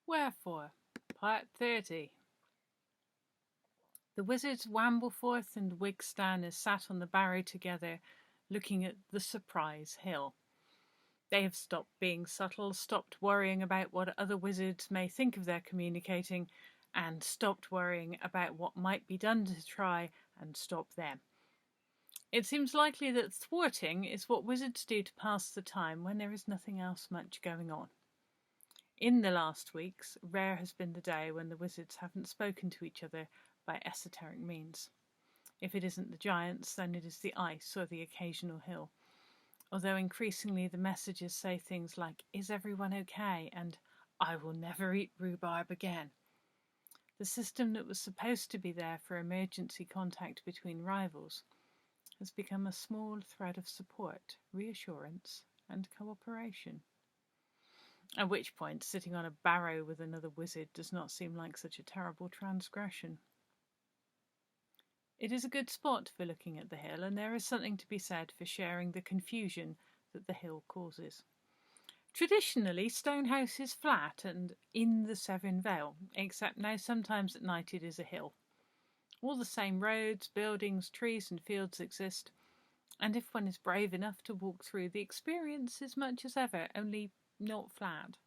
Wherefore, Part 30. The Wizards Wambleforth and Wigstan is sat on the barrow together, looking at the surprise hill. They have stopped being subtle, stopped worrying about what other wizards may think of their communicating, and stopped worrying about what might be done to try and stop them. It seems likely that thwarting is what wizards do to pass the time when there is nothing else much going on. In the last weeks, rare has been the day when the wizards haven't spoken to each other by esoteric means. If it isn't the giants, then it is the ice or the occasional hill. Although increasingly the messages say things like, "Is everyone okay?" and "I will never eat rhubarb again." The system that was supposed to be there for emergency contact between rivals has become a small thread of support, reassurance, and cooperation. At which point, sitting on a barrow with another wizard does not seem like such a terrible transgression. It is a good spot for looking at the hill, and there is something to be said for sharing the confusion that the hill causes. Traditionally, Stonehouse is flat and in the Severn Vale, except now sometimes at night it is a hill. All the same roads, buildings, trees and fields exist, and if one is brave enough to walk through, the experience is much as ever, only not flat.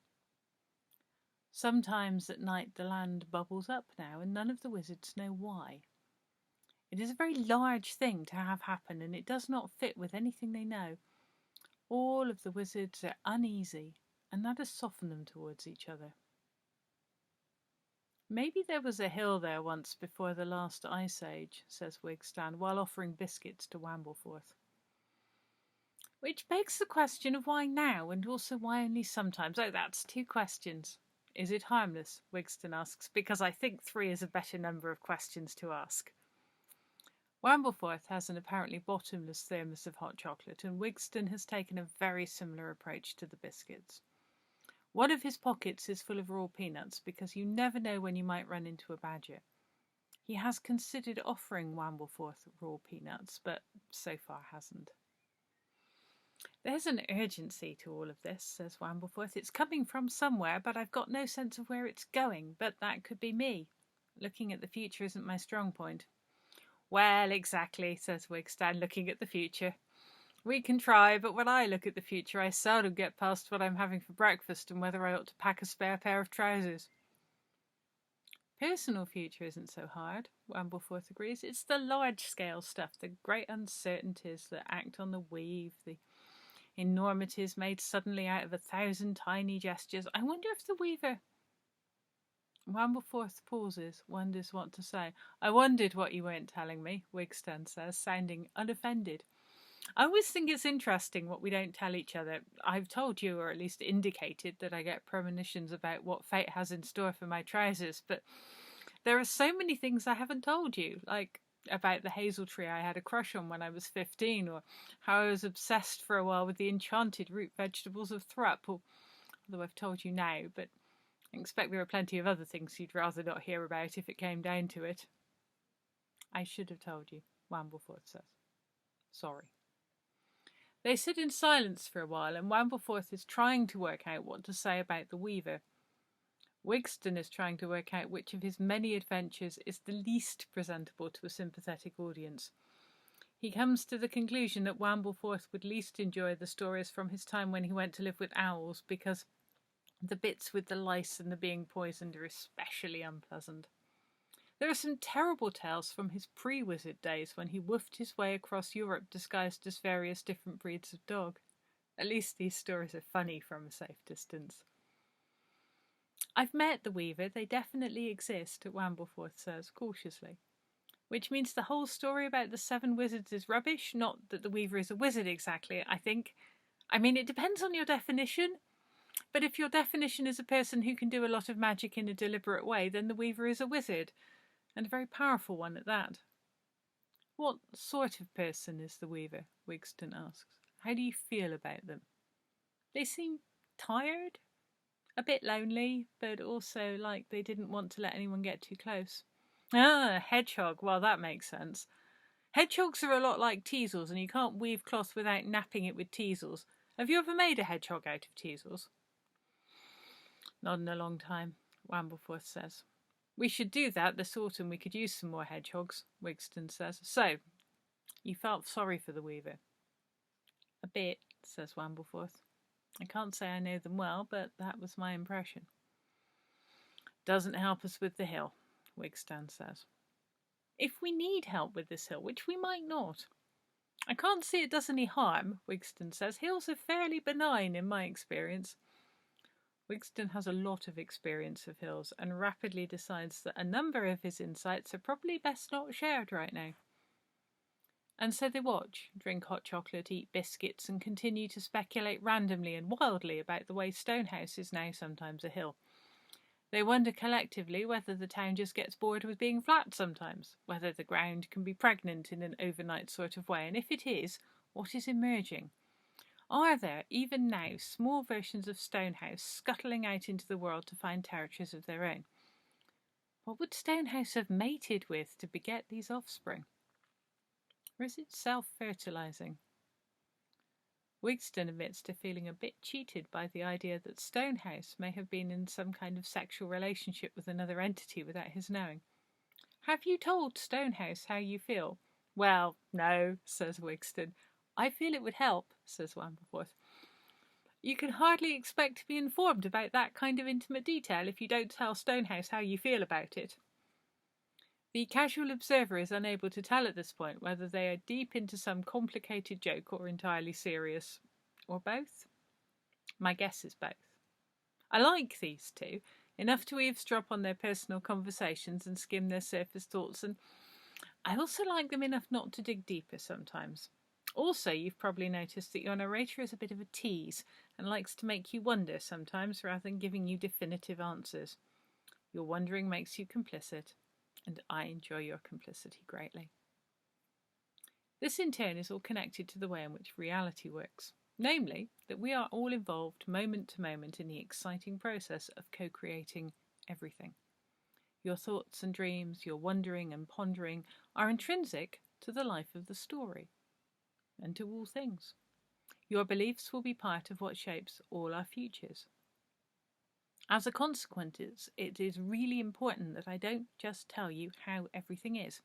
Sometimes at night the land bubbles up now, and none of the wizards know why. It is a very large thing to have happen, and it does not fit with anything they know. All of the wizards are uneasy, and that has softened them towards each other. "Maybe there was a hill there once before the last ice age," says Wigstan, while offering biscuits to Wambleforth. "Which begs the question of why now, and also why only sometimes." "Oh, that's 2 questions. Is it harmless?" Wigstan asks, "because I think 3 is a better number of questions to ask." Wambleforth has an apparently bottomless thermos of hot chocolate, and Wigstan has taken a very similar approach to the biscuits. One of his pockets is full of raw peanuts, because you never know when you might run into a badger. He has considered offering Wambleforth raw peanuts, but so far hasn't. "There's an urgency to all of this," says Wambleforth. "It's coming from somewhere, but I've got no sense of where it's going. But that could be me. Looking at the future isn't my strong point." "Well, exactly," says Wigstan, looking at the future. "We can try, but when I look at the future, I seldom get past what I'm having for breakfast and whether I ought to pack a spare pair of trousers." "Personal future isn't so hard," Wambleforth agrees. "It's the large-scale stuff, the great uncertainties that act on the weave, the enormities made suddenly out of 1,000 tiny gestures. I wonder if the weaver—" Wambleforth pauses, wonders what to say. "I wondered what you weren't telling me," Wigstan says, sounding unoffended. "I always think it's interesting what we don't tell each other. I've told you, or at least indicated, that I get premonitions about what fate has in store for my trousers, but there are so many things I haven't told you, like about the hazel tree I had a crush on when I was 15, or how I was obsessed for a while with the enchanted root vegetables of Thrupp, although I've told you now, but I expect there are plenty of other things you'd rather not hear about if it came down to it." "I should have told you," Wambleforth says. "Sorry." They sit in silence for a while, and Wambleforth is trying to work out what to say about the weaver. Wigstan is trying to work out which of his many adventures is the least presentable to a sympathetic audience. He comes to the conclusion that Wambleforth would least enjoy the stories from his time when he went to live with owls, because the bits with the lice and the being poisoned are especially unpleasant. There are some terrible tales from his pre-wizard days when he woofed his way across Europe disguised as various different breeds of dog. At least these stories are funny from a safe distance. "I've met the weaver, they definitely exist," Wambleforth says, cautiously. "Which means the whole story about the 7 wizards is rubbish? Not that the weaver is a wizard exactly, I think. I mean, it depends on your definition. But if your definition is a person who can do a lot of magic in a deliberate way, then the weaver is a wizard, and a very powerful one at that." "What sort of person is the weaver?" Wigstan asks. "How do you feel about them?" "They seem tired, a bit lonely, but also like they didn't want to let anyone get too close." "Ah, a hedgehog. Well, that makes sense. Hedgehogs are a lot like teasels, and you can't weave cloth without napping it with teasels. Have you ever made a hedgehog out of teasels?" "Not in a long time. Wambleforth says. We should do that this autumn. We could use some more hedgehogs, Wigstan says. So, you felt sorry for the weaver? A bit, says Wambleforth. I can't say I know them well, but that was my impression. Doesn't help us with the hill, Wigstan says. If we need help with this hill, which we might not. I can't see it does any harm, Wigstan says. Hills are fairly benign in my experience. Wigstan has a lot of experience of hills and rapidly decides that a number of his insights are probably best not shared right now. And so they watch, drink hot chocolate, eat biscuits, and continue to speculate randomly and wildly about the way Stonehouse is now sometimes a hill. They wonder collectively whether the town just gets bored with being flat sometimes, whether the ground can be pregnant in an overnight sort of way, and if it is, what is emerging? Are there, even now, small versions of Stonehouse scuttling out into the world to find territories of their own? What would Stonehouse have mated with to beget these offspring? Or is it self-fertilizing? Wigstan admits to feeling a bit cheated by the idea that Stonehouse may have been in some kind of sexual relationship with another entity without his knowing. Have you told Stonehouse how you feel? Well, no, says Wigstan. I feel it would help, says Wambleforth. You can hardly expect to be informed about that kind of intimate detail if you don't tell Stonehouse how you feel about it. The casual observer is unable to tell at this point whether they are deep into some complicated joke or entirely serious, or both. My guess is both. I like these two, enough to eavesdrop on their personal conversations and skim their surface thoughts, and I also like them enough not to dig deeper sometimes. Also, you've probably noticed that your narrator is a bit of a tease and likes to make you wonder sometimes rather than giving you definitive answers. Your wondering makes you complicit, and I enjoy your complicity greatly. This in turn is all connected to the way in which reality works, namely that we are all involved moment to moment in the exciting process of co-creating everything. Your thoughts and dreams, your wondering and pondering are intrinsic to the life of the story, and to all things. Your beliefs will be part of what shapes all our futures. As a consequence, it is really important that I don't just tell you how everything is.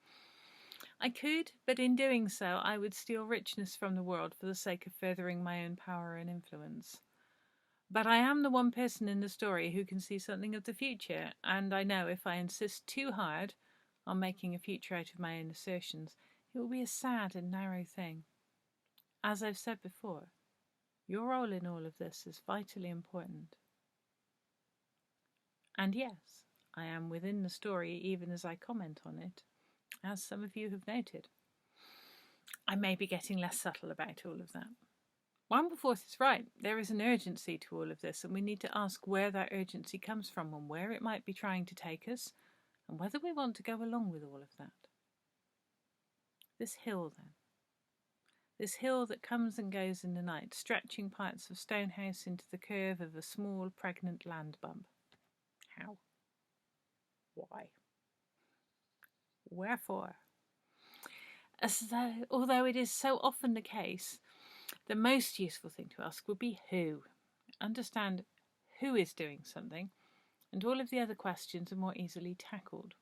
I could, but in doing so, I would steal richness from the world for the sake of furthering my own power and influence. But I am the one person in the story who can see something of the future, and I know if I insist too hard on making a future out of my own assertions, it will be a sad and narrow thing. As I've said before, your role in all of this is vitally important. And yes, I am within the story even as I comment on it, as some of you have noted. I may be getting less subtle about all of that. Wambleforth is right. There is an urgency to all of this, and we need to ask where that urgency comes from and where it might be trying to take us, and whether we want to go along with all of that. This hill, then. This hill that comes and goes in the night, stretching parts of Stonehouse into the curve of a small, pregnant land bump. How? Why? Wherefore? Although it is so often the case, the most useful thing to ask would be who. Understand who is doing something, and all of the other questions are more easily tackled.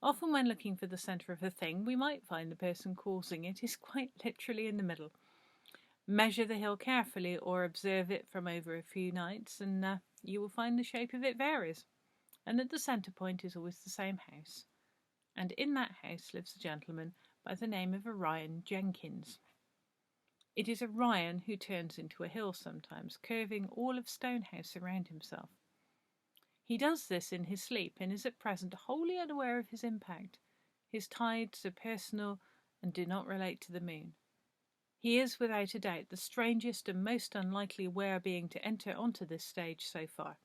Often when looking for the centre of a thing, we might find the person causing it is quite literally in the middle. Measure the hill carefully or observe it from over a few nights, and you will find the shape of it varies, and that the centre point is always the same house. And in that house lives a gentleman by the name of Orion Jenkins. It is Orion who turns into a hill sometimes, curving all of Stonehouse around himself. He does this in his sleep and is at present wholly unaware of his impact. His tides are personal and do not relate to the moon. He is without a doubt the strangest and most unlikely were-being to enter onto this stage so far.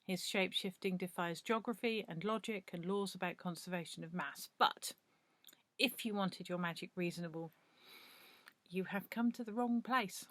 His shape-shifting defies geography and logic and laws about conservation of mass. But if you wanted your magic reasonable, you have come to the wrong place.